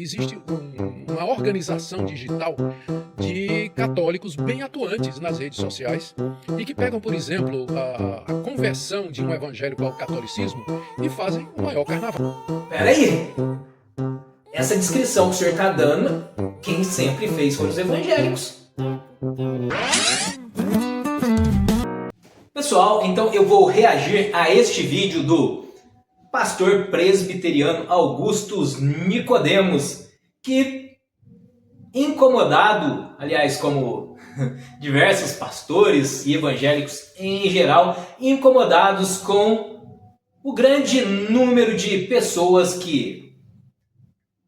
Existe uma organização digital de católicos bem atuantes nas redes sociais e que pegam, por exemplo, a conversão de um evangélico ao catolicismo e fazem o maior carnaval. Peraí, essa descrição que o senhor está dando, quem sempre fez foram os evangélicos. Pessoal, então eu vou reagir a este vídeo do pastor presbiteriano Augustus Nicodemos, que, incomodado, aliás, como diversos pastores e evangélicos em geral, incomodados com o grande número de pessoas que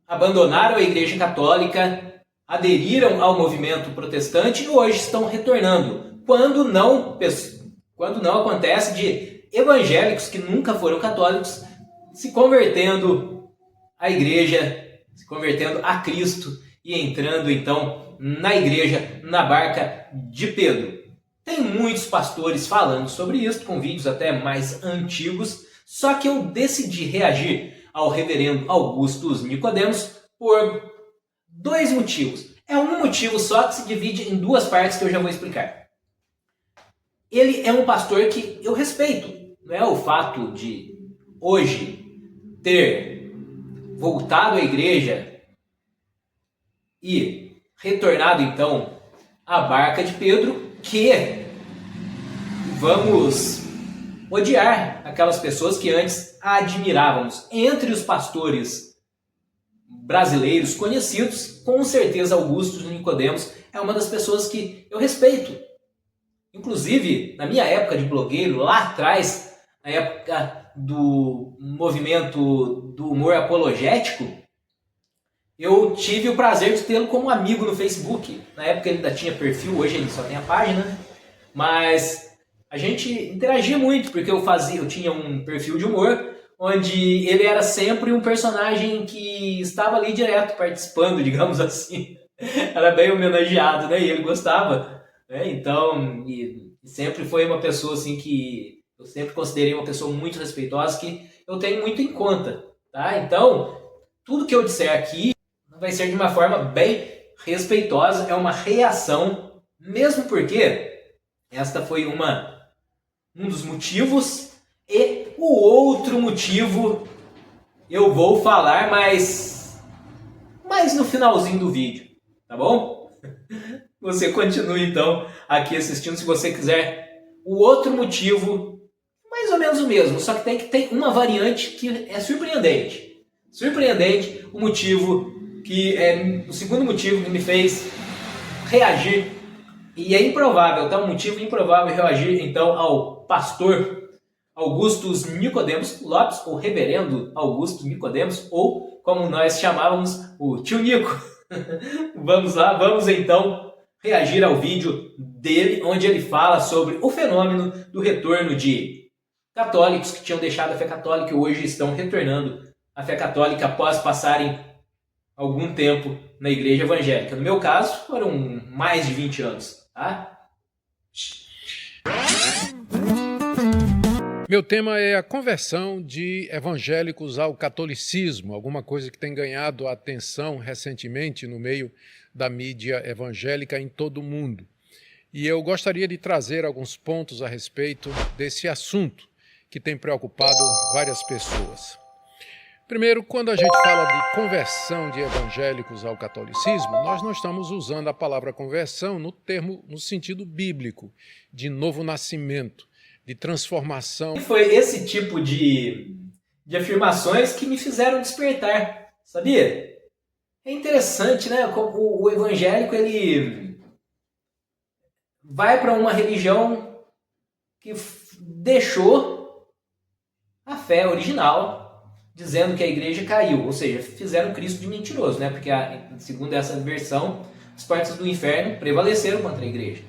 abandonaram a Igreja Católica, aderiram ao movimento protestante e hoje estão retornando, quando não acontece de evangélicos que nunca foram católicos se convertendo à igreja, se convertendo a Cristo e entrando então na igreja, na barca de Pedro. Tem muitos pastores falando sobre isso, com vídeos até mais antigos, só que eu decidi reagir ao reverendo Augustus Nicodemos por dois motivos. É um motivo só que se divide em duas partes que eu já vou explicar. Ele é um pastor que eu respeito. Não é o fato de hoje ter voltado à igreja e retornado então à barca de Pedro que vamos odiar aquelas pessoas que antes admirávamos. Entre os pastores brasileiros conhecidos, com certeza Augustus Nicodemos é uma das pessoas que eu respeito. Inclusive, na minha época de blogueiro, lá atrás, na época do movimento do humor apologético, eu tive o prazer de tê-lo como amigo no Facebook. Na época ele ainda tinha perfil, hoje ele só tem a página, mas a gente interagia muito, porque eu tinha um perfil de humor, onde ele era sempre um personagem que estava ali direto participando, digamos assim. Era bem homenageado, né? E ele gostava, né? Então, e sempre foi uma pessoa assim que eu sempre considerei uma pessoa muito respeitosa, que eu tenho muito em conta, tá? Então, tudo que eu disser aqui vai ser de uma forma bem respeitosa, é uma reação, mesmo porque esta foi um dos motivos, e o outro motivo eu vou falar mais no finalzinho do vídeo, tá bom? Você continue então aqui assistindo se você quiser. O outro motivo, mais ou menos o mesmo, só que tem uma variante que é surpreendente. Surpreendente, o motivo que é o segundo motivo que me fez reagir, e é improvável, tá? Um motivo improvável reagir então ao pastor Augustus Nicodemos Lopes, ou reverendo Augusto Nicodemos, ou como nós chamávamos, o tio Nico. Vamos lá, vamos então reagir ao vídeo dele, onde ele fala sobre o fenômeno do retorno de católicos que tinham deixado a fé católica e hoje estão retornando à fé católica após passarem algum tempo na igreja evangélica. No meu caso, foram mais de 20 anos, tá? Meu tema é a conversão de evangélicos ao catolicismo, alguma coisa que tem ganhado atenção recentemente no meio da mídia evangélica em todo o mundo. E eu gostaria de trazer alguns pontos a respeito desse assunto que tem preocupado várias pessoas. Primeiro, quando a gente fala de conversão de evangélicos ao catolicismo, nós não estamos usando a palavra conversão no sentido bíblico, de novo nascimento, de transformação. E foi esse tipo de afirmações que me fizeram despertar, sabia? É interessante, né? O evangélico, ele vai para uma religião que deixou a fé original, dizendo que a igreja caiu, ou seja, fizeram Cristo de mentiroso, né? Porque, segundo essa versão, as portas do inferno prevaleceram contra a igreja.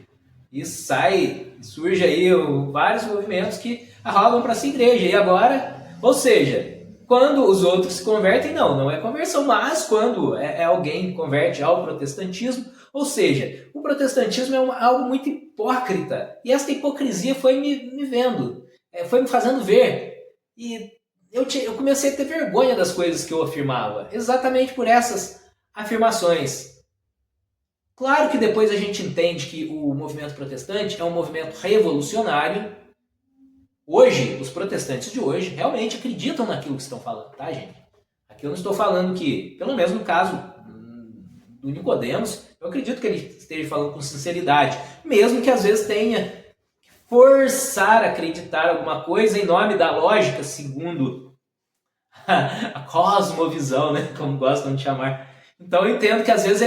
E surge aí vários movimentos que arrogam para essa igreja. E agora, ou seja, quando os outros se convertem, não é conversão, mas quando alguém converte ao protestantismo, ou seja, o protestantismo é algo muito hipócrita. E essa hipocrisia foi me vendo, foi me fazendo ver. E eu comecei a ter vergonha das coisas que eu afirmava, exatamente por essas afirmações. Claro que depois a gente entende que o movimento protestante é um movimento revolucionário. Hoje, os protestantes de hoje realmente acreditam naquilo que estão falando, tá, gente? Aqui eu não estou falando que, pelo menos no caso do Nicodemos, eu acredito que ele esteja falando com sinceridade, mesmo que às vezes tenha que forçar a acreditar alguma coisa em nome da lógica, segundo a cosmovisão, né, como gostam de chamar. Então eu entendo que às vezes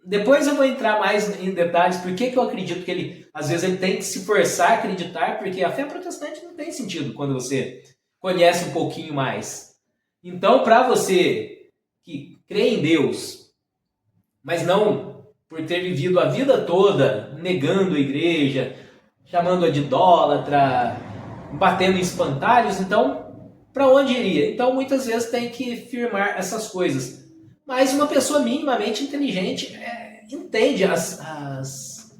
depois eu vou entrar mais em detalhes por que eu acredito que às vezes ele tem que se forçar a acreditar, porque a fé protestante não tem sentido quando você conhece um pouquinho mais. Então, para você que crê em Deus, mas não por ter vivido a vida toda negando a igreja, chamando-a de idólatra, batendo em espantalhos, então, para onde iria? Então, muitas vezes tem que firmar essas coisas. Mas uma pessoa minimamente inteligente entende as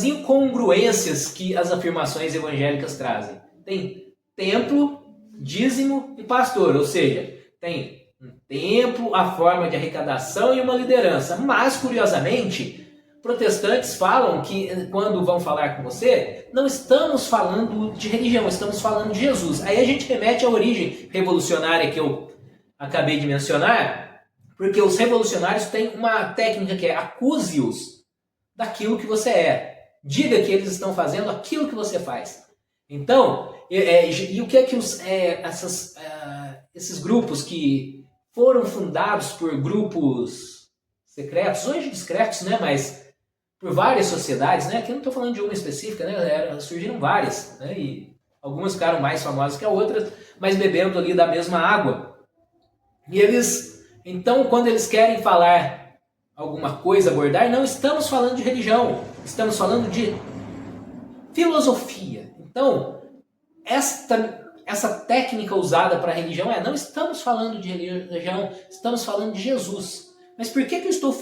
incongruências que as afirmações evangélicas trazem. Tem templo, dízimo e pastor, ou seja, tem um templo, a forma de arrecadação e uma liderança. Mas, curiosamente, protestantes falam que, quando vão falar com você, não estamos falando de religião, estamos falando de Jesus. Aí a gente remete à origem revolucionária que eu acabei de mencionar, porque os revolucionários têm uma técnica que é acuse-os daquilo que você é. Diga que eles estão fazendo aquilo que você faz. Então, e o que é que esses grupos que foram fundados por grupos secretos, hoje discretos, né, mas por várias sociedades, né, aqui eu não estou falando de uma específica, né, surgiram várias, né, e algumas ficaram mais famosas que a outras, mas bebendo ali da mesma água. E então, quando eles querem falar alguma coisa, abordar, não estamos falando de religião, estamos falando de filosofia. Então, essa técnica usada para a religião não estamos falando de religião, estamos falando de Jesus. Mas por que eu estou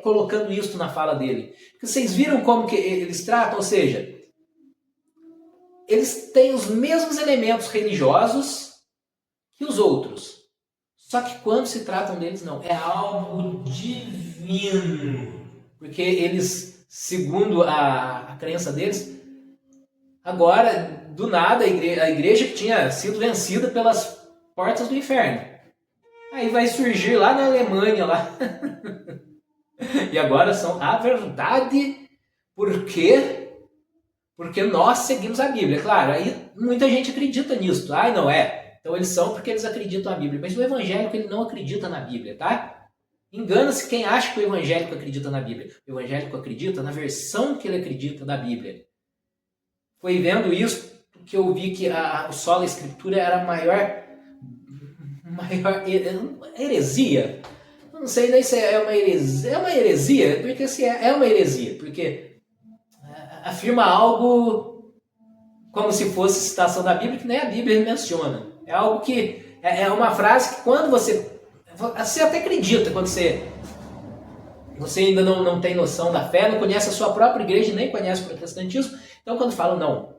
colocando isso na fala dele? Porque vocês viram como que eles tratam, ou seja, eles têm os mesmos elementos religiosos que os outros. Só que quando se tratam deles, não. É algo divino. Porque eles, segundo a crença deles, agora, do nada, a igreja que tinha sido vencida pelas portas do inferno. Aí vai surgir lá na Alemanha, lá. E agora são a verdade. Por quê? Porque nós seguimos a Bíblia. Claro, aí muita gente acredita nisso. Ai, não é. Então eles são porque eles acreditam na Bíblia. Mas o evangélico ele não acredita na Bíblia, tá? Engana-se quem acha que o evangélico acredita na Bíblia. O evangélico acredita na versão que ele acredita da Bíblia. Foi vendo isso que eu vi que o sola escritura era a maior heresia. Não sei nem se é uma heresia. É uma heresia, porque se é uma heresia, porque afirma algo como se fosse citação da Bíblia, que nem a Bíblia menciona. É algo que é uma frase que quando você até acredita, quando você ainda não tem noção da fé, não conhece a sua própria igreja, nem conhece o protestantismo. Então quando falam, não,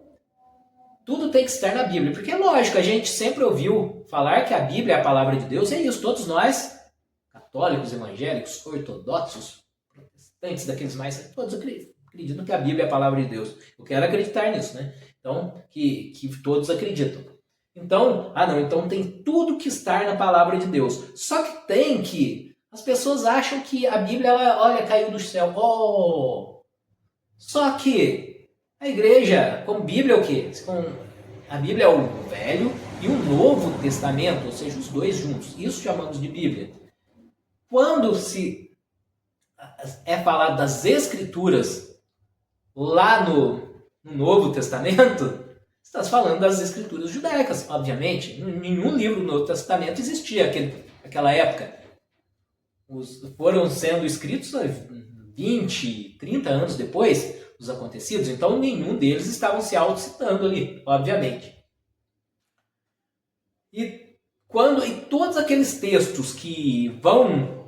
tudo tem que estar na Bíblia. Porque é lógico, a gente sempre ouviu falar que a Bíblia é a palavra de Deus, e é isso, todos nós, católicos, evangélicos, ortodoxos, protestantes, daqueles mais, todos acreditam que a Bíblia é a palavra de Deus. Eu quero acreditar nisso, né? Então, que todos acreditam. Então, então tem tudo que estar na palavra de Deus. Só que as pessoas acham que a Bíblia, olha, caiu do céu. Só que a igreja, com Bíblia é o quê? A Bíblia é o Velho e o Novo Testamento, ou seja, os dois juntos. Isso chamamos de Bíblia. Quando se é falado das Escrituras lá no Novo Testamento, está falando das Escrituras judaicas, obviamente. Nenhum livro do Novo Testamento existia naquela época. Foram sendo escritos 20, 30 anos depois dos acontecidos, então nenhum deles estavam se autocitando ali, obviamente. E todos aqueles textos que vão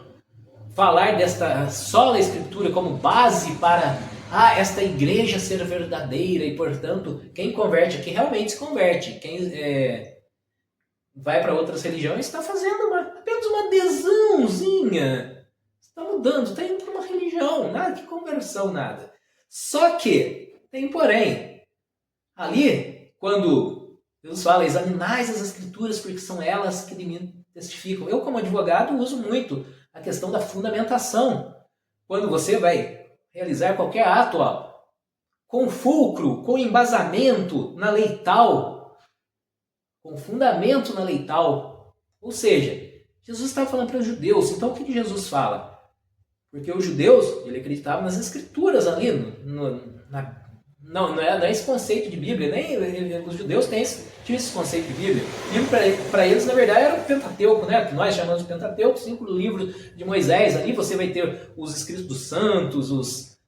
falar desta sola Escritura como base para esta igreja ser verdadeira e, portanto, quem converte aqui realmente se converte. Quem vai para outras religiões está fazendo apenas uma adesãozinha. Está mudando, está indo para uma religião. Nada de conversão, nada. Só que, tem porém, ali, quando Deus fala, examinais as escrituras porque são elas que de mim testificam. Eu, como advogado, uso muito a questão da fundamentação. Quando você vai realizar qualquer ato, com fulcro, com embasamento na lei tal, com fundamento na lei tal. Ou seja, Jesus estava falando para os judeus. Então o que Jesus fala? Porque os judeus, ele acreditava nas escrituras ali, não é esse conceito de Bíblia, nem os judeus tinham esse conceito de Bíblia. E para eles, na verdade, era o Pentateuco, né? Que nós chamamos de Pentateuco, 5 livros de Moisés. Ali você vai ter os escritos dos santos, os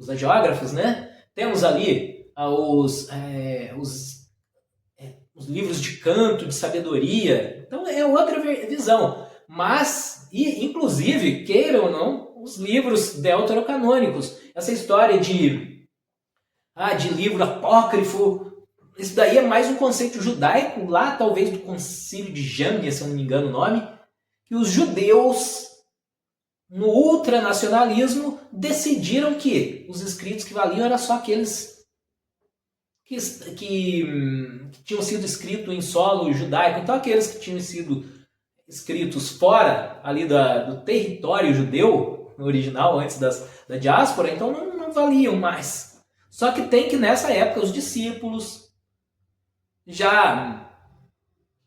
hagiógrafos, né? Temos ali os livros de canto, de sabedoria. Então é outra visão. Mas, inclusive, queiram ou não, os livros deuterocanônicos. Essa história de livro apócrifo, isso daí é mais um conceito judaico, lá talvez do concílio de Jâmnia, se eu não me engano o nome, que os judeus, no ultranacionalismo, decidiram que os escritos que valiam eram só aqueles que tinham sido escritos em solo judaico. Então aqueles que tinham sido escritos fora ali do território judeu, no original, antes da diáspora, então não valiam mais. Só que tem que nessa época os discípulos já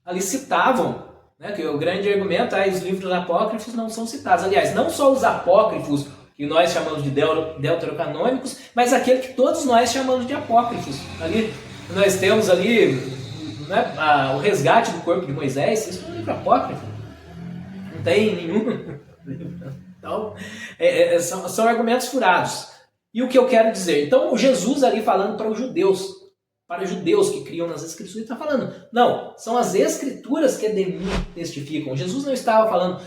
ali citavam, né, que o grande argumento é que os livros apócrifos não são citados. Aliás, não só os apócrifos, que nós chamamos de deuterocanônicos, mas aquele que todos nós chamamos de apócrifos. Ali nós temos ali, né, o resgate do corpo de Moisés, isso é um livro apócrifo. Não tem nenhum. Então, são argumentos furados. E o que eu quero dizer? Então, Jesus ali falando para os judeus que criam nas escrituras, ele está falando, não, são as escrituras que de mim testificam. Jesus não estava falando,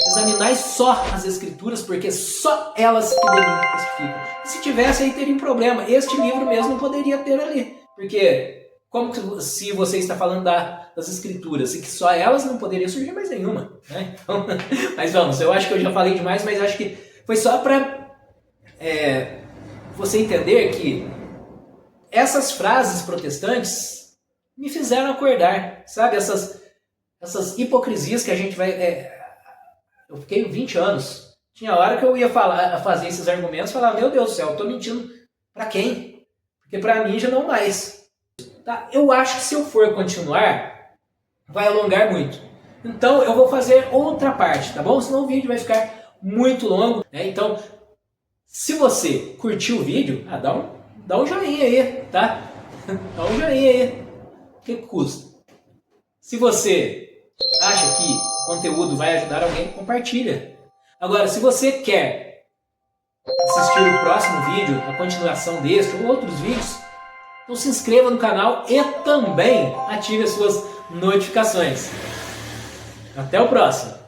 examinai só as escrituras, porque só elas que de mim testificam. E se tivesse, aí teria um problema. Este livro mesmo não poderia ter ali, porque como se você está falando das escrituras e que só elas, não poderia surgir mais nenhuma, né? Então, mas vamos, eu acho que eu já falei demais, mas acho que foi só para você entender que essas frases protestantes me fizeram acordar, sabe? Essas hipocrisias que a gente vai... eu fiquei 20 anos. Tinha hora que eu ia fazer esses argumentos e falar, meu Deus do céu, eu estou mentindo para quem? Porque para mim já não mais. Tá? Eu acho que se eu for continuar, vai alongar muito. Então eu vou fazer outra parte, tá bom? Senão o vídeo vai ficar muito longo, né? Então, se você curtiu o vídeo, dá um joinha aí, tá? Dá um joinha aí. O que custa? Se você acha que o conteúdo vai ajudar alguém, compartilha. Agora, se você quer assistir o próximo vídeo, a continuação deste ou outros vídeos, então se inscreva no canal e também ative as suas notificações. Até o próximo!